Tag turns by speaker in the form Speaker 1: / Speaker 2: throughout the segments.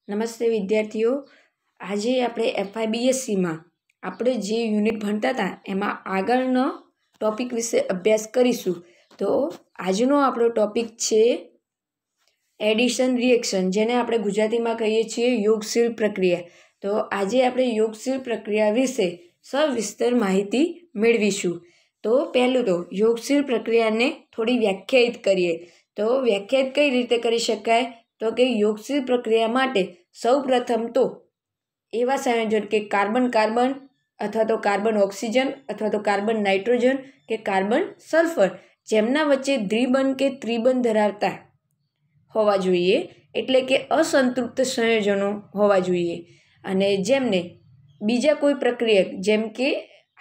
Speaker 1: નમસ્તે વિદ્યાર્થીઓ, આજે આપણે FIBSCમાં આપણે જે યુનિટ ભણતા હતા એમાં આગળનો ટોપિક વિશે અભ્યાસ કરીશું. તો આજનો આપણો ટોપિક છે એડિશન રિએક્શન, જેને આપણે ગુજરાતીમાં કહીએ છીએ યોગશીલ પ્રક્રિયા. તો આજે આપણે યોગશીલ પ્રક્રિયા વિશે સવિસ્તર માહિતી મેળવીશું. તો પહેલું તો યોગશીલ પ્રક્રિયાને થોડી વ્યાખ્યાયિત કરીએ. તો વ્યાખ્યાયિત કઈ રીતે કરી શકાય? તો કે યોગશીલ પ્રક્રિયા માટે સૌ પ્રથમ તો એવા સંયોજન કે કાર્બન કાર્બન અથવા તો કાર્બન ઓક્સિજન અથવા તો કાર્બન નાઇટ્રોજન કે કાર્બન સલ્ફર જેમના વચ્ચે દ્વિબંધ કે ત્રિબંધ ધરાવતા હોવા જોઈએ, એટલે કે અસંતૃપ્ત સંયોજનો હોવા જોઈએ, અને જેમને બીજા કોઈ પ્રક્રિયક જેમ કે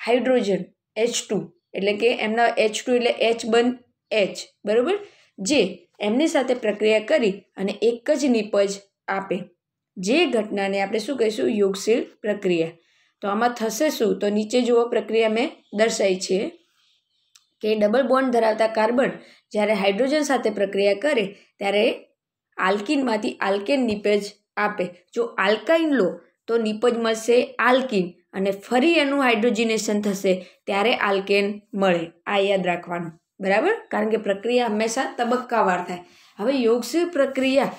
Speaker 1: હાઇડ્રોજન H2 એટલે કે એમના H2 એટલે H બંધ H બરાબર, જે એમની સાથે પ્રક્રિયા કરી અને એક જ નિપજ આપે, જે ઘટનાને આપણે શું કહીશું? યોગશીલ પ્રક્રિયા. તો આમાં થશે શું? તો નીચે જુઓ, પ્રક્રિયા મેં દર્શાવી છે કે ડબલ બોન્ડ ધરાવતા કાર્બન જ્યારે હાઇડ્રોજન સાથે પ્રક્રિયા કરે ત્યારે આલ્કિનમાંથી આલ્કેન નિપજ આપે. જો આલ્કાઇન લો તો નિપજ મળશે આલ્કિન, અને ફરી એનું હાઇડ્રોજનેશન થશે ત્યારે આલ્કેન મળે. આ યાદ રાખવાનું, બરાબર? કારણ કે પ્રક્રિયા હંમેશા તબક્કાવાર થાય. હવે યોગશીલ પ્રક્રિયા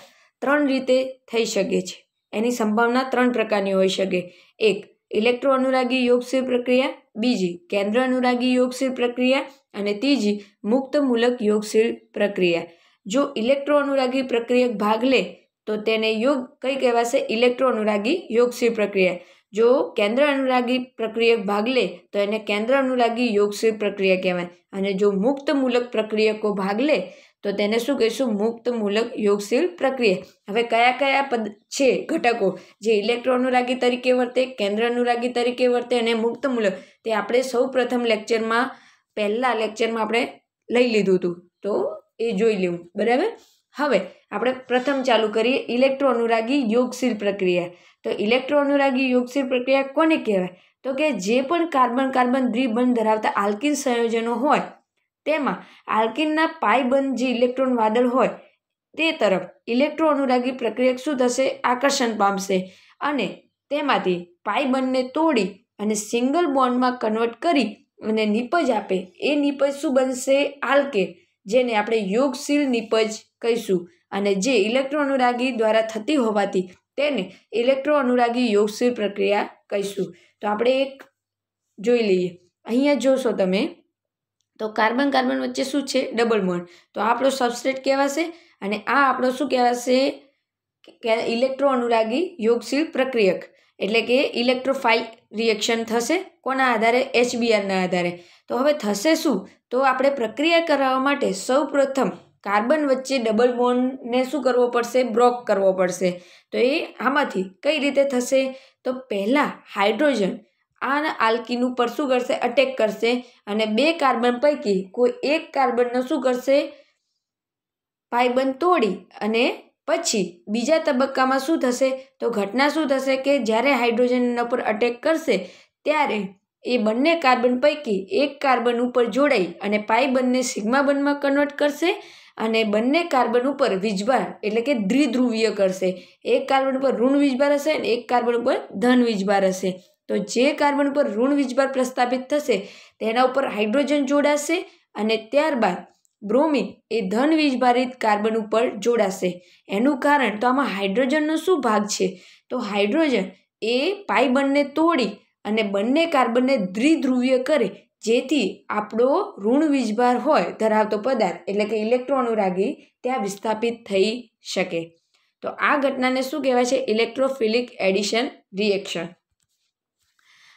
Speaker 1: 3 રીતે થઈ શકે છે. એની સંભાવના 3 પ્રકારની હોઈ શકે. એક, ઇલેક્ટ્રો અનુરાગી યોગશીલ પ્રક્રિયા, બીજી કેન્દ્ર અનુરાગી યોગશીલ પ્રક્રિયા, અને ત્રીજી મુક્ત મૂલક યોગશીલ પ્રક્રિયા. જો ઇલેક્ટ્રો અનુરાગી પ્રક્રિયક ભાગ લે તો તેને યોગ કઈ કહેવાશે? ઇલેક્ટ્રો અનુરાગી યોગશીલ પ્રક્રિયા. જો કેન્દ્ર અનુરાગી પ્રક્રિયક ભાગ લે તો એને કેન્દ્ર અનુરાગી યોગશીલ પ્રક્રિયા કહેવાય, અને જો મુક્ત મૂલક પ્રક્રિયકો ભાગ લે તો તેને શું કહીશું? મુક્ત મૂલક યોગશીલ પ્રક્રિયા. હવે કયા કયા પદ છે ઘટકો જે ઇલેક્ટ્રો અનુરાગી તરીકે વર્તે, કેન્દ્ર અનુરાગી તરીકે વર્તે અને મુક્ત મૂલક, તે આપણે સૌ પ્રથમ લેક્ચરમાં આપણે લઈ લીધું હતું, તો એ જોઈ લેવું, બરાબર? હવે આપણે પ્રથમ ચાલુ કરીએ ઇલેક્ટ્રો અનુરાગી યોગશીલ પ્રક્રિયા. તો ઇલેક્ટ્રો અનુરાગી યોગશીલ પ્રક્રિયા કોને કહેવાય? તો કે જે પણ કાર્બન કાર્બન દ્વિબંધ ધરાવતા આલ્કિન સંયોજનો હોય તેમાં આલ્કિનના પાઈ બંધ જે ઇલેક્ટ્રોન વાદળ હોય તે તરફ ઇલેક્ટ્રો અનુરાગી પ્રક્રિયક શું થશે? આકર્ષણ પામશે, અને તેમાંથી પાઈ બંધને તોડી અને સિંગલ બોન્ડમાં કન્વર્ટ કરી અને નિપજ આપે. એ નિપજ શું બનશે? આલ્કેન, જેને આપણે યોગશીલ નિપજ કહીશું, અને જે ઇલેક્ટ્રો અનુરાગી દ્વારા થતી હોવાથી તેને ઇલેક્ટ્રો અનુરાગી યોગશીલ પ્રક્રિયા કહીશું. તો આપણે એક જોઈ લઈએ. અહીંયા જોશો તમે તો કાર્બન કાર્બન વચ્ચે શું છે? Double bond. તો આ આપણો સબસ્ટ્રેટ કહેવાશે, અને આ આપણો શું કહેવાશે? ઇલેક્ટ્રો અનુરાગી યોગશીલ પ્રક્રિયક, એટલે કે ઇલેક્ટ્રોફાઇલ રિએક્શન થશે. કોના આધારે? HBrના આધારે. તો હવે થશે શું? તો આપણે પ્રક્રિયા કરાવવા માટે સૌ પ્રથમ કાર્બન વચ્ચે ડબલ બોન્ડને શું કરવો પડશે? બ્રોક કરવો પડશે. તો એ આમાંથી કઈ રીતે થશે? તો પહેલાં હાઇડ્રોજન આ આલ્કિન ઉપર શું કરશે? અટેક કરશે, અને 2 કાર્બન પૈકી કોઈ એક કાર્બનનો શું કરશે? પાઇબંધ તોડી, અને પછી બીજા તબક્કામાં શું થશે? તો ઘટના શું થશે કે જ્યારે હાઇડ્રોજન એના પર અટેક કરશે ત્યારે એ બંને કાર્બન પૈકી એક કાર્બન ઉપર જોડાઈ અને પાઇબંધને સિગ્મા બંધમાં કન્વર્ટ કરશે, અને બંને કાર્બન ઉપર વીજભાર એટલે કે દ્વિધ્રુવીય કરશે. એક કાર્બન ઉપર ઋણ વીજભાર હશે અને એક કાર્બન ઉપર ધન વીજભાર હશે. તો જે કાર્બન ઉપર ઋણ વીજભાર પ્રસ્થાપિત થશે તેના ઉપર હાઇડ્રોજન જોડાશે, અને ત્યારબાદ બ્રોમિન એ ધન વીજભારિત કાર્બન ઉપર જોડાશે. એનું કારણ તો આમાં હાઇડ્રોજનનો શું ભાગ છે? તો હાઇડ્રોજન એ પાઈ બંધને તોડી અને બંને કાર્બનને દ્વિધ્રુવીય કરે, જેથી આપણો ઋણ વીજભાર હોય ધરાવતો પદાર્થ એટલે કે ઇલેક્ટ્રો અનુરાગી ત્યાં વિસ્થાપિત થઈ શકે. તો આ ઘટનાને શું કહેવાય છે? Electrophilic addition reaction.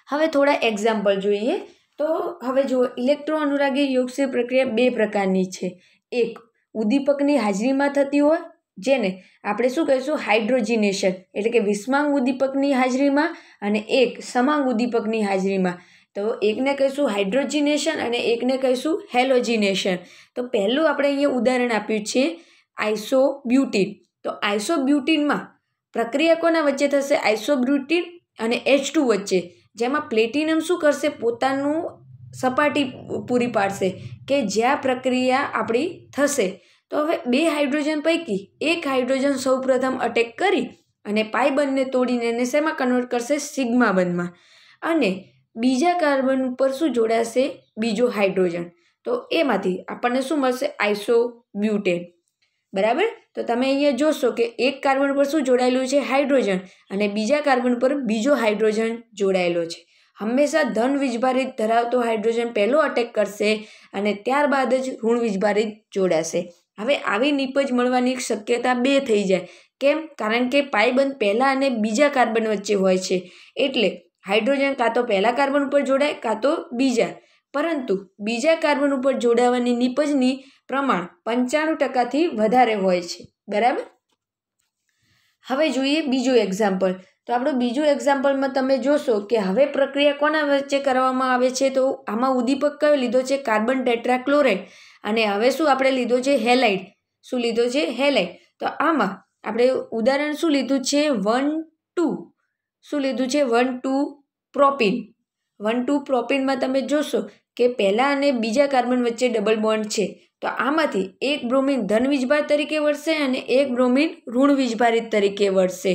Speaker 1: હવે થોડા એક્ઝામ્પલ જોઈએ. તો હવે જુઓ, ઇલેક્ટ્રો અનુરાગી યોગશીલ પ્રક્રિયા 2 પ્રકારની છે. એક ઉદ્દીપકની હાજરીમાં થતી હોય, જેને આપણે શું કહીશું? હાઇડ્રોજનેશન, એટલે કે વિષમાંગ ઉદ્દીપકની હાજરીમાં, અને એક સમાંગ ઉદ્દીપકની હાજરીમાં. તો એકને કહીશું હાઇડ્રોજનેશન અને એકને કહીશું હેલોજિનેશન. તો પહેલું આપણે અહીંયા ઉદાહરણ આપ્યું છે આઇસોબ્યુટીન. તો આઇસોબ્યુટીનમાં પ્રક્રિયા કોના વચ્ચે થશે? આઇસોબ્યુટીન અને H2 વચ્ચે, જેમાં પ્લેટિનમ શું કરશે? પોતાનું સપાટી પૂરી પાડશે કે જ્યાં પ્રક્રિયા આપણી થશે. તો હવે 2 હાઇડ્રોજન પૈકી એક હાઇડ્રોજન સૌપ્રથમ અટેક કરી અને પાઈ બંધને તોડીને એને શેમાં કન્વર્ટ કરશે? સિગ્મા બંધમાં. અને બીજા કાર્બન ઉપર શું જોડાશે? બીજો હાઇડ્રોજન. તો એમાંથી આપણને શું મળશે? આઇસોબ્યુટેન. બરાબર. તો તમે અહીંયા જોશો કે એક કાર્બન પર શું જોડાયેલું છે? હાઇડ્રોજન. અને બીજા કાર્બન પર બીજો હાઇડ્રોજન જોડાયેલો છે. હંમેશા ધન વીજભારિત ધરાવતો હાઇડ્રોજન પહેલો અટેક કરશે અને ત્યારબાદ જ ઋણ વીજભારિત જોડાશે. હવે આવી નિપજ મળવાની શક્યતા 2 થઈ જાય. કેમ? કારણ કે પાઈ બંધ પહેલા અને બીજા કાર્બન વચ્ચે હોય છે. એટલે હાઇડ્રોજન કાં તો પહેલા કાર્બન ઉપર જોડાય કાં તો બીજા. પરંતુ બીજા કાર્બન ઉપર જોડાવાની નિપજની પ્રમાણ 95% વધારે હોય છે. બરાબર. હવે જોઈએ બીજું એક્ઝામ્પલ. તો આપણું બીજું એક્ઝામ્પલમાં તમે જોશો કે હવે પ્રક્રિયા કોના વચ્ચે કરવામાં આવે છે? તો આમાં ઉદ્દીપક કયો લીધો છે? Carbon tetrachloride. અને હવે શું આપણે લીધો છે? હેલાઇડ. શું લીધો છે? હેલાઇડ. તો આમાં આપણે ઉદાહરણ શું લીધું છે? 1,2. શું લીધું છે? 1,2 પ્રોપીન. 1,2 પ્રોપીનમાં તમે જોશો કે પહેલા અને બીજા કાર્બન વચ્ચે ડબલ બોન્ડ છે. તો આમાંથી એક બ્રોમિન ધન વીજભાર તરીકે વર્તશે અને એક બ્રોમિન ઋણ વીજભારિત તરીકે વર્તશે.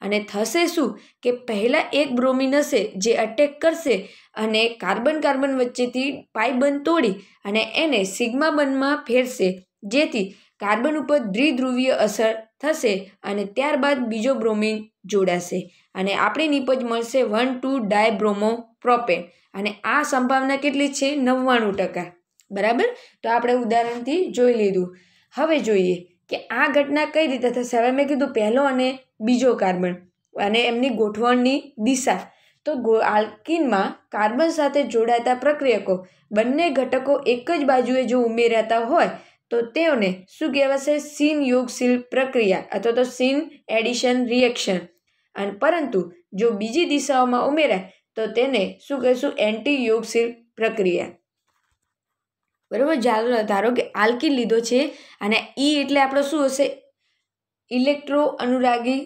Speaker 1: અને થશે શું કે પહેલાં એક બ્રોમિન હશે જે અટેક કરશે અને કાર્બન વચ્ચેથી પાઈ બંધ તોડી અને એને સિગ્મા બંધમાં ફેરશે, જેથી કાર્બન ઉપર દ્વિધ્રુવીય અસર થશે અને ત્યારબાદ બીજો બ્રોમિન જોડાશે અને આપણી નિપજ મળશે 1,2 ડાયબ્રોમો પ્રોપેન. અને આ સંભાવના કેટલી છે? 99%. બરાબર. તો આપણે ઉદાહરણથી જોઈ લીધું. હવે જોઈએ કે આ ઘટના કઈ રીતે થશે. હવે મેં કીધું પહેલો અને બીજો કાર્બન અને એમની ગોઠવણની દિશા. તો આલ્કીનમાં કાર્બન સાથે જોડાતા પ્રક્રિયકો બંને ઘટકો એક જ બાજુએ જો ઉમેરાતા હોય તો તેઓને શું કહેવાશે? સિન યોગશીલ પ્રક્રિયા અથવા તો સિન એડિશન રિએક્શન. અને પરંતુ જો બીજી દિશાઓમાં ઉમેરાય તો તેને શું કહીશું? એન્ટી યોગશીલ પ્રક્રિયા. બરાબર. ધારો કે આલ્કીન લીધો છે અને ઈ એટલે આપણો શું હશે? ઇલેક્ટ્રો અનુરાગી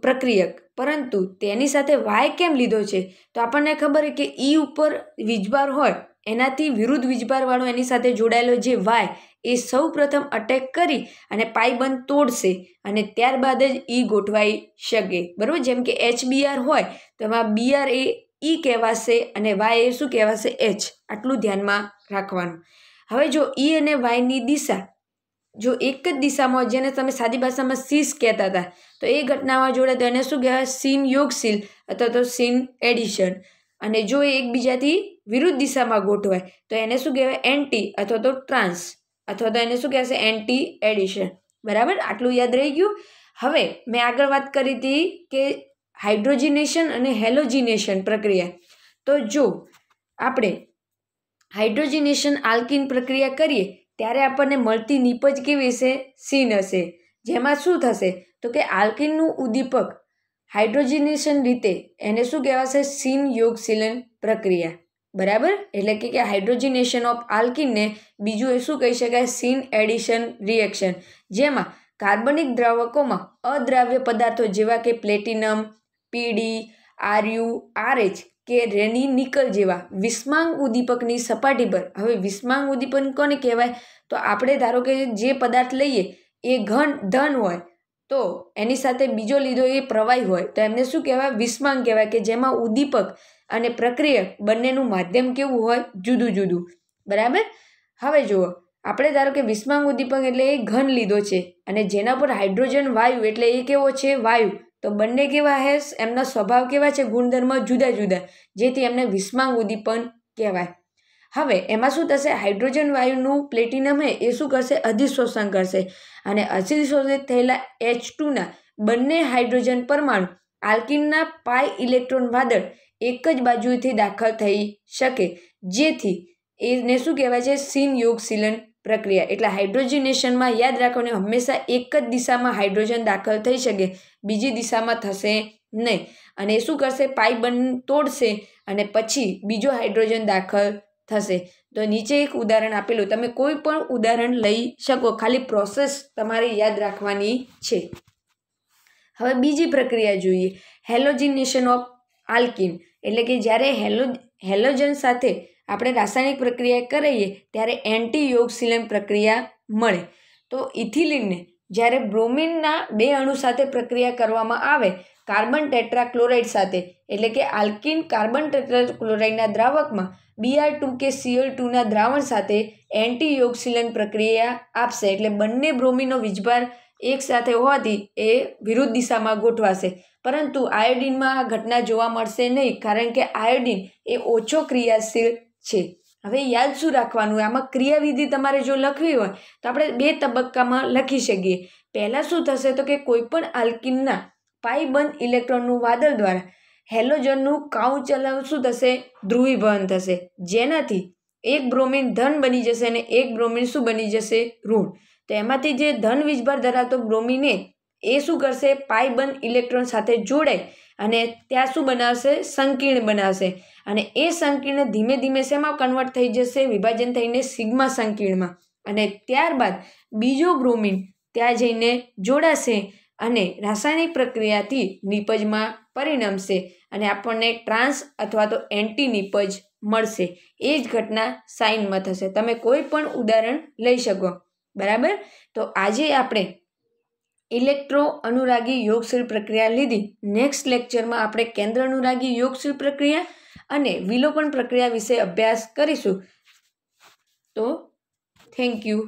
Speaker 1: પ્રક્રિયક. પરંતુ તેની સાથે વાય કેમ લીધો છે? તો આપણને ખબર છે કે ઈ ઉપર વીજભાર હોય એનાથી વિરુદ્ધ વીજભારવાળો એની સાથે જોડાયેલો જે વાય એ સૌ પ્રથમ અટેક કરી અને પાઈ બંધ તોડશે અને ત્યારબાદ જ ઈ ગોઠવાઈ શકે. બરાબર. જેમ કે HBr હોય તો એમાં Br એ ઈ કહેવાશે અને વાય એ શું કહેવાશે? H. આટલું ધ્યાનમાં રાખવાનું. હવે જો ઈ અને વાયની દિશા જો એક જ દિશામાં હોય, જેને તમે સાદી ભાષામાં સીસ કહેતા હતા, તો એ ઘટનામાં જોડે તો એને શું કહેવાય? સિન યોગશીલ અથવા તો સિન એડિશન. અને જો એ એકબીજાથી વિરુદ્ધ દિશામાં ગોઠવાય તો એને શું કહેવાય? એન્ટી અથવા તો ટ્રાન્સ અથવા તો એને શું કહેવાશે? Anti addition. બરાબર. આટલું યાદ રહી ગયું. હવે મેં આગળ વાત કરી હતી કે હાઇડ્રોજિનેશન અને હેલોજિનેશન પ્રક્રિયા. તો જો આપણે હાઇડ્રોજિનેશન આલ્કીન પ્રક્રિયા કરીએ ત્યારે આપણને મળતી નિપજ કેવી હશે? સિન હશે. જેમાં શું થશે? તો કે આલ્કીનનું ઉદ્દીપક હાઇડ્રોજિનેશન રીતે એને શું કહેવાશે? સિન યોગશીલન પ્રક્રિયા. બરાબર. એટલે કે હાઇડ્રોજિનેશન ઓફ આલ્કીનને બીજું એ શું કહી શકાય? Syn addition reaction. જેમાં કાર્બનિક દ્રાવકોમાં અદ્રાવ્ય પદાર્થો જેવા કે પ્લેટિનમ, પીડી, આરયુ, RH કે રેની નિકલ જેવા વિસ્માંગ ઉદ્દીપકની સપાટી પર. હવે વિસ્માંગ ઉદ્દીપક કોને કહેવાય? તો આપણે ધારો કે જે પદાર્થ લઈએ એ ધન હોય તો એની સાથે બીજો લીધો એ પ્રવાહી હોય તો એમને શું કહેવાય? વિસ્માંગ કહેવાય. કે જેમાં ઉદ્દીપક અને પ્રક્રિયક બંનેનું માધ્યમ કેવું હોય? જુદું જુદું. બરાબર. હવે જુઓ, આપણે ધારો કે વિસ્માંગ ઉદ્દીપક એટલે એ ઘન લીધો છે અને જેના પર હાઇડ્રોજન વાયુ એટલે એ કેવો છે? વાયુ. તો બંને કેવા હે? એમના સ્વભાવ કેવા છે? ગુણધર્મ જુદા જુદા, જેથી એમને વિસ્માંગ ઉદ્દીપન કહેવાય. હવે એમાં શું થશે? હાઇડ્રોજન વાયુનું પ્લેટિનમ હે એ શું કરશે? અધિશોષણ કરશે અને અધિશોષિત થયેલા H2ના બંને હાઇડ્રોજન પરમાણુ આલ્કીનના પાઈ ઇલેક્ટ્રોન વાદળ એક જ બાજુથી દાખલ થઈ શકે, જેથી એને શું કહેવાય છે? સિન યોગશીલન પ્રક્રિયા. એટલે હાઇડ્રોજિનેશનમાં યાદ રાખવાનું, હંમેશા એક જ દિશામાં હાઇડ્રોજન દાખલ થઈ શકે, બીજી દિશામાં થશે નહીં. અને એ શું કરશે? પાઈ બંધ તોડશે અને પછી બીજો હાઇડ્રોજન દાખલ થશે. તો નીચે એક ઉદાહરણ આપેલું, તમે કોઈ પણ ઉદાહરણ લઈ શકો, ખાલી પ્રોસેસ તમારે યાદ રાખવાની છે. હવે બીજી પ્રક્રિયા જોઈએ, હેલોજિનેશન ઓફ આલ્કીન. એટલે કે જ્યારે હેલોજન સાથે આપણે રાસાયણિક પ્રક્રિયા કરીએ ત્યારે એન્ટી યોગશીલન પ્રક્રિયા મળે. તો ઇથિલિનને જ્યારે બ્રોમિનના 2 અણુ સાથે પ્રક્રિયા કરવામાં આવે કાર્બન ટેટ્રાક્લોરાઇડ સાથે, એટલે કે આલ્કિન કાર્બન ટેટ્રાક્લોરાઇડના દ્રાવકમાં Br2 કે Cl2ના દ્રાવણ સાથે એન્ટીઓક્સિડન્ટ પ્રક્રિયા આપશે. એટલે બંને બ્રોમિનનો વીજભાર એક સાથે હોવાથી એ વિરુદ્ધ દિશામાં ગોઠવાશે. પરંતુ આયોડિનમાં આ ઘટના જોવા મળશે નહીં, કારણ કે આયોડિન એ ઓછો ક્રિયાશીલ છે. હવે યાદ શું રાખવાનું? આમાં ક્રિયાવિધિ તમારે જો લખવી હોય તો આપણે 2 તબક્કામાં લખી શકીએ. પહેલાં શું થશે તો કે કોઈપણ આલ્કિનના પાઈ બંધ ઇલેક્ટ્રોનનું વાદળ દ્વારા હેલોજનનું કાઉન્ટર શું થશે? ધ્રુવીભવન થશે, જેનાથી એક બ્રોમિન ધન બની જશે અને એક બ્રોમિન શું બની જશે? ઋણ. તો એમાંથી જે ધન વીજભાર ધરાવતો બ્રોમિન એ શું કરશે? પાઈ બંધ ઇલેક્ટ્રોન સાથે જોડાય અને ત્યાં શું બનાવશે? સંકીર્ણ બનાવશે. અને એ સંકીર્ણ ધીમે ધીમે શેમાં કન્વર્ટ થઈ જશે? વિભાજન થઈને સિગ્મા સંકીર્ણમાં. અને ત્યારબાદ બીજો બ્રોમિન ત્યાં જઈને જોડાશે અને રાસાયણિક પ્રક્રિયાથી નિપજમાં પરિણમશે અને આપણને ટ્રાન્સ અથવા તો એન્ટી નિપજ મળશે. એ જ ઘટના સાઇનમાં થશે. તમે કોઈ પણ ઉદાહરણ લઈ શકો. બરાબર? તો આજે આપણે ઇલેક્ટ્રો અનુરાગી યોગશીલ પ્રક્રિયા લીધી. નેક્સ્ટ લેક્ચરમાં આપણે કેન્દ્ર અનુરાગી યોગશીલ પ્રક્રિયા અને વિલોપન પ્રક્રિયા વિશે અભ્યાસ કરીશું. તો થેન્ક યુ.